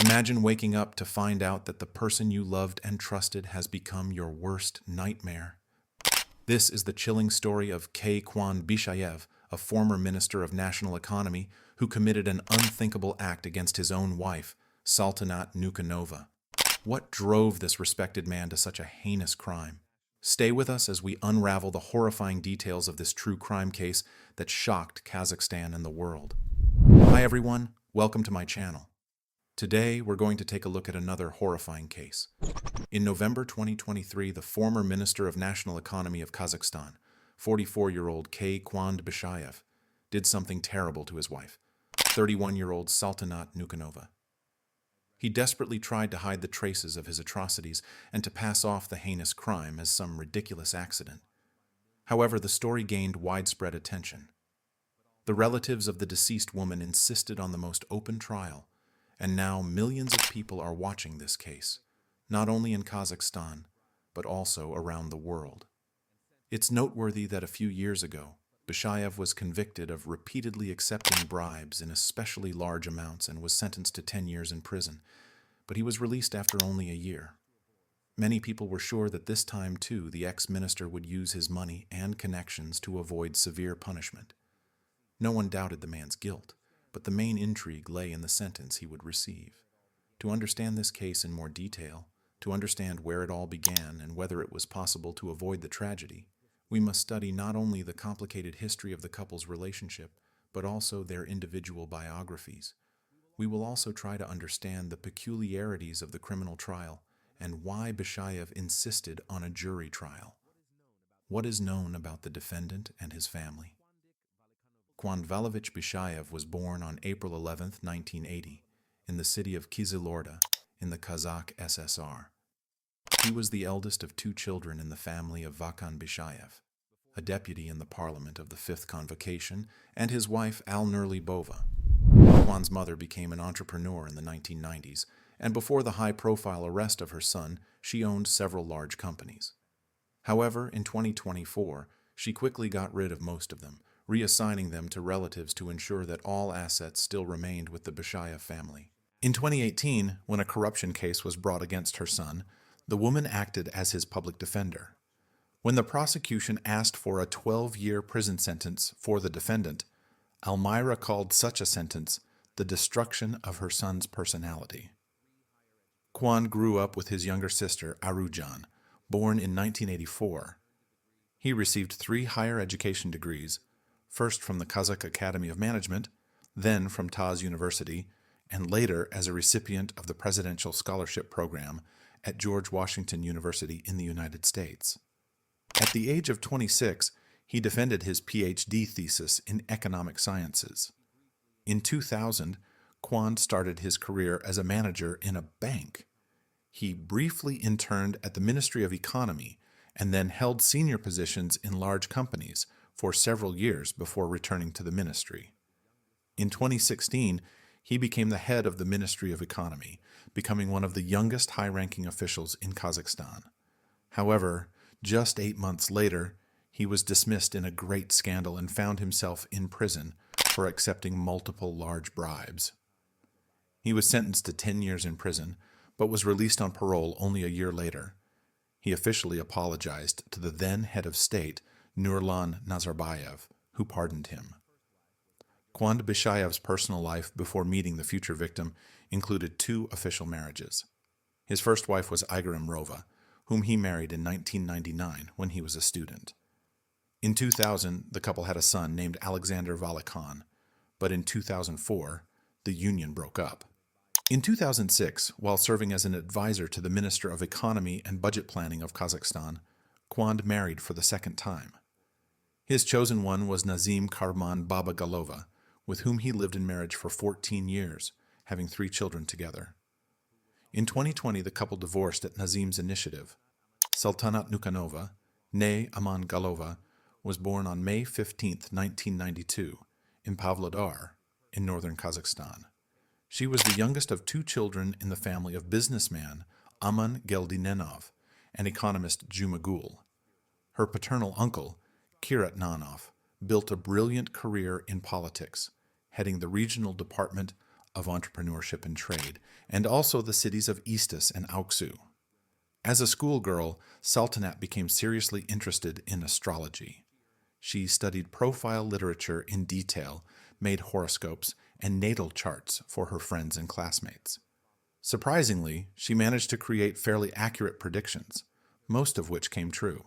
Imagine waking up to find out that the person you loved and trusted has become your worst nightmare. This is the chilling story of Kuandyk Bishimbayev, a former minister of national economy who committed an unthinkable act against his own wife, Saltanat Nukenova. What drove this respected man to such a heinous crime? Stay with us as we unravel the horrifying details of this true crime case that shocked Kazakhstan and the world. Hi everyone, welcome to my channel. Today, we're going to take a look at another horrifying case. In November 2023, the former Minister of National Economy of Kazakhstan, 44-year-old Kuandyk Bishimbayev, did something terrible to his wife, 31-year-old Saltanat Nukenova. He desperately tried to hide the traces of his atrocities and to pass off the heinous crime as some ridiculous accident. However, the story gained widespread attention. The relatives of the deceased woman insisted on the most open trial, and now millions of people are watching this case, not only in Kazakhstan, but also around the world. It's noteworthy that a few years ago, Bishimbayev was convicted of repeatedly accepting bribes in especially large amounts and was sentenced to 10 years in prison, but he was released after only a year. Many people were sure that this time, too, the ex-minister would use his money and connections to avoid severe punishment. No one doubted the man's guilt, but the main intrigue lay in the sentence he would receive. To understand this case in more detail, to understand where it all began and whether it was possible to avoid the tragedy, we must study not only the complicated history of the couple's relationship, but also their individual biographies. We will also try to understand the peculiarities of the criminal trial and why Bishimbayev insisted on a jury trial. What is known about the defendant and his family? Kuandyk Bishimbayev was born on April 11, 1980, in the city of Kyzylourda, in the Kazakh SSR. He was the eldest of two children in the family of Kuandyk Bishimbayev, a deputy in the parliament of the 5th Convocation, and his wife Alnurlybova. Kuan's mother became an entrepreneur in the 1990s, and before the high-profile arrest of her son, she owned several large companies. However, in 2024, she quickly got rid of most of them, reassigning them to relatives to ensure that all assets still remained with the Bishimbayev family. In 2018, when a corruption case was brought against her son, the woman acted as his public defender. When the prosecution asked for a 12-year prison sentence for the defendant, Almira called such a sentence the destruction of her son's personality. Kuan grew up with his younger sister, Arujan, born in 1984. He received 3 higher education degrees, first from the Kazakh Academy of Management, then from Taz University, and later as a recipient of the Presidential Scholarship Program at George Washington University in the United States. At the age of 26, he defended his PhD thesis in economic sciences. In 2000, Kuan started his career as a manager in a bank. He briefly interned at the Ministry of Economy and then held senior positions in large companies for several years before returning to the ministry. In 2016, he became the head of the Ministry of Economy, becoming one of the youngest high-ranking officials in Kazakhstan. However, just 8 months later, he was dismissed in a great scandal and found himself in prison for accepting multiple large bribes. He was sentenced to 10 years in prison, but was released on parole only a year later. He officially apologized to the then head of state, Nurlan Nazarbayev, who pardoned him. Kuandyk Bishimbayev's personal life before meeting the future victim included 2 official marriages. His first wife was Igor Imrova, whom he married in 1999 when he was a student. In 2000, the couple had a son named Alexander Valikhan, but in 2004, the union broke up. In 2006, while serving as an advisor to the Minister of Economy and Budget Planning of Kazakhstan, Kuandyk married for the second time. His chosen one was Nazim Karman Babagalova, with whom he lived in marriage for 14 years, having 3 children together. In 2020, the couple divorced at Nazim's initiative. Saltanat Nukenova, née Aman Galova, was born on May 15, 1992, in Pavlodar, in northern Kazakhstan. She was the youngest of 2 children in the family of businessman Aman Geldinenov and economist Jumagul. Her paternal uncle, Kirat Nanov, built a brilliant career in politics, heading the regional department of entrepreneurship and trade, and also the cities of Istus and Auksu. As a schoolgirl, Saltanat became seriously interested in astrology. She studied profile literature in detail, made horoscopes and natal charts for her friends and classmates. Surprisingly, she managed to create fairly accurate predictions, most of which came true.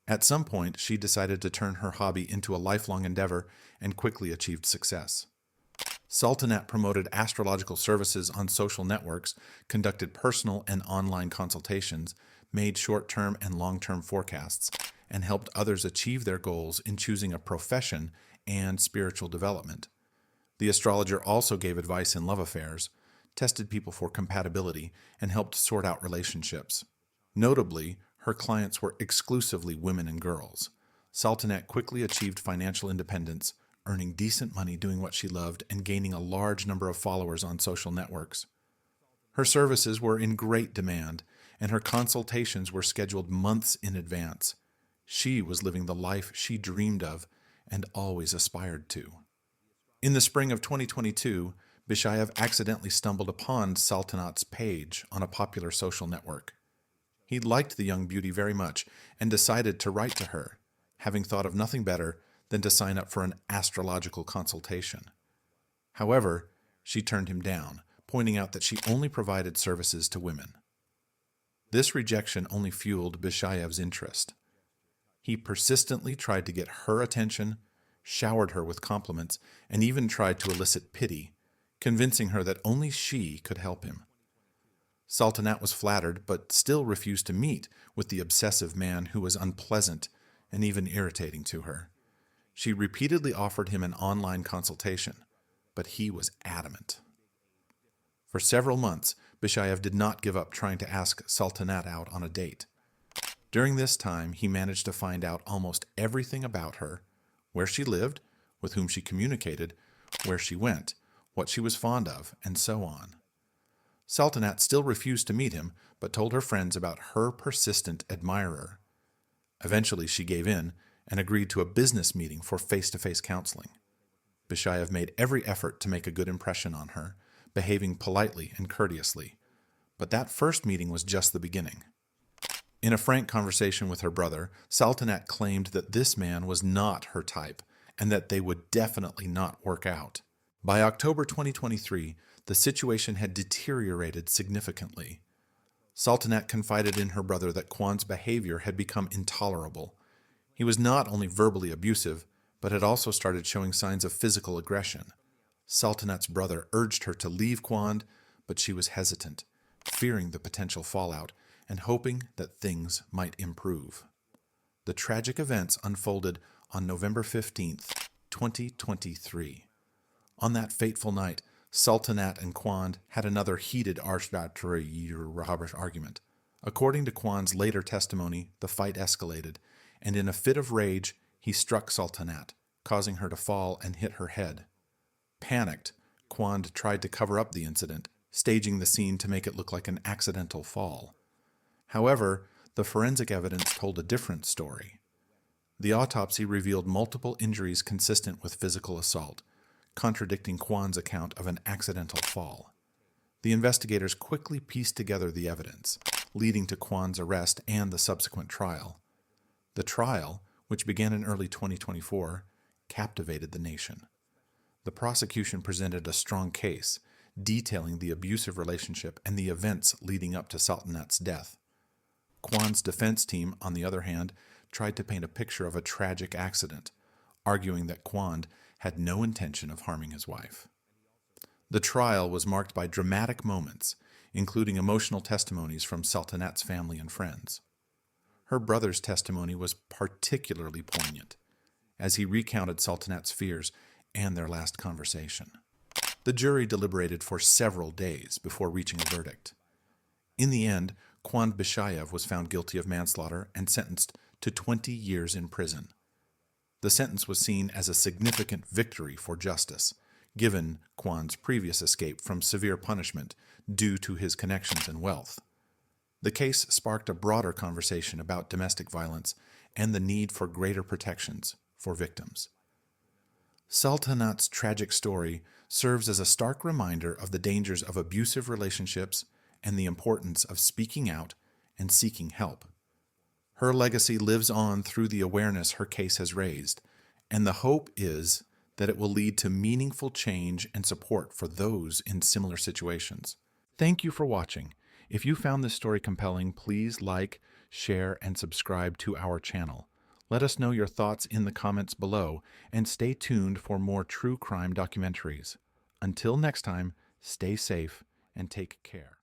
At some point, she decided to turn her hobby into a lifelong endeavor and quickly achieved success. Saltanat promoted astrological services on social networks, conducted personal and online consultations, made short-term and long-term forecasts, and helped others achieve their goals in choosing a profession and spiritual development. The astrologer also gave advice in love affairs, tested people for compatibility, and helped sort out relationships. Notably, her clients were exclusively women and girls. Saltanat quickly achieved financial independence, earning decent money doing what she loved and gaining a large number of followers on social networks. Her services were in great demand, and her consultations were scheduled months in advance. She was living the life she dreamed of and always aspired to. In the spring of 2022, Bishimbayev accidentally stumbled upon Saltanat's page on a popular social network. He liked the young beauty very much and decided to write to her, having thought of nothing better than to sign up for an astrological consultation. However, she turned him down, pointing out that she only provided services to women. This rejection only fueled Bishimbayev's interest. He persistently tried to get her attention, showered her with compliments, and even tried to elicit pity, convincing her that only she could help him. Saltanat was flattered, but still refused to meet with the obsessive man who was unpleasant and even irritating to her. She repeatedly offered him an online consultation, but he was adamant. For several months, Bishimbayev did not give up trying to ask Saltanat out on a date. During this time, he managed to find out almost everything about her: where she lived, with whom she communicated, where she went, what she was fond of, and so on. Saltanat still refused to meet him, but told her friends about her persistent admirer. Eventually, she gave in and agreed to a business meeting for face-to-face counseling. Bishimbayev made every effort to make a good impression on her, behaving politely and courteously. But that first meeting was just the beginning. In a frank conversation with her brother, Saltanat claimed that this man was not her type and that they would definitely not work out. By October 2023, the situation had deteriorated significantly. Saltanat confided in her brother that Kuan's behavior had become intolerable. He was not only verbally abusive, but had also started showing signs of physical aggression. Saltanat's brother urged her to leave Kuand, but she was hesitant, fearing the potential fallout and hoping that things might improve. The tragic events unfolded on November 15th, 2023. On that fateful night, Saltanat and Kuand had another heated argument. According to Kuand's later testimony, the fight escalated, and in a fit of rage, he struck Saltanat, causing her to fall and hit her head. Panicked, Kuand tried to cover up the incident, staging the scene to make it look like an accidental fall. However, the forensic evidence told a different story. The autopsy revealed multiple injuries consistent with physical assault, contradicting Kuand's account of an accidental fall. The investigators quickly pieced together the evidence, leading to Kuand's arrest and the subsequent trial. The trial, which began in early 2024, captivated the nation. The prosecution presented a strong case, detailing the abusive relationship and the events leading up to Saltanat's death. Kuand's defense team, on the other hand, tried to paint a picture of a tragic accident, arguing that Kuand had no intention of harming his wife. The trial was marked by dramatic moments, including emotional testimonies from Saltanat's family and friends. Her brother's testimony was particularly poignant, as he recounted Saltanat's fears and their last conversation. The jury deliberated for several days before reaching a verdict. In the end, Kuandyk Bishimbayev was found guilty of manslaughter and sentenced to 20 years in prison. The sentence was seen as a significant victory for justice, given Kuand's previous escape from severe punishment due to his connections and wealth. The case sparked a broader conversation about domestic violence and the need for greater protections for victims. Saltanat's tragic story serves as a stark reminder of the dangers of abusive relationships and the importance of speaking out and seeking help. Her legacy lives on through the awareness her case has raised, and the hope is that it will lead to meaningful change and support for those in similar situations. Thank you for watching. If you found this story compelling, please like, share, and subscribe to our channel. Let us know your thoughts in the comments below, and stay tuned for more true crime documentaries. Until next time, stay safe and take care.